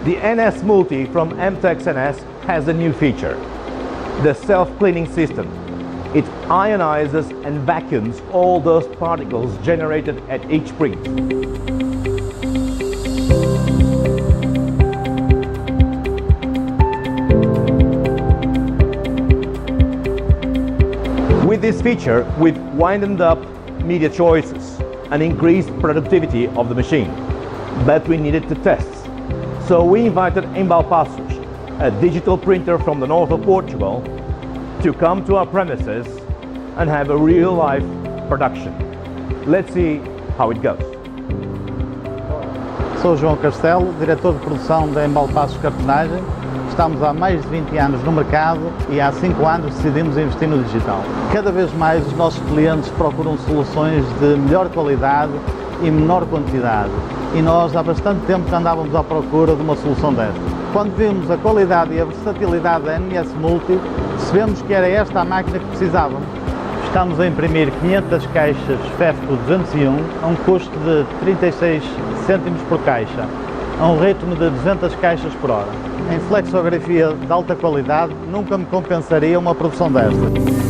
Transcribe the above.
The NS Multi from MTEX NS has a new feature, the self-cleaning system. It ionizes and vacuums all those particles generated at each print. With this feature, we've widened up media choices and increased productivity of the machine, but we needed to test. So we invited Embalpaços, a digital printer from the north of Portugal, to come to our premises and have a real-life production. Let's see how it goes. Sou João Castelo, diretor de produção da Embalpaços Cartonagem. Estamos há mais de 20 anos no mercado e há 5 anos decidimos investir no digital. Cada vez mais os nossos clientes procuram soluções de melhor qualidade e menor quantidade. E nós há bastante tempo que andávamos à procura de uma solução desta. Quando vimos a qualidade e a versatilidade da NS Multi, percebemos que era esta a máquina que precisávamos. Estamos a imprimir 500 caixas FEFCO 201 a um custo de 36 cêntimos por caixa, a um ritmo de 200 caixas por hora. Em flexografia de alta qualidade, nunca me compensaria uma produção desta.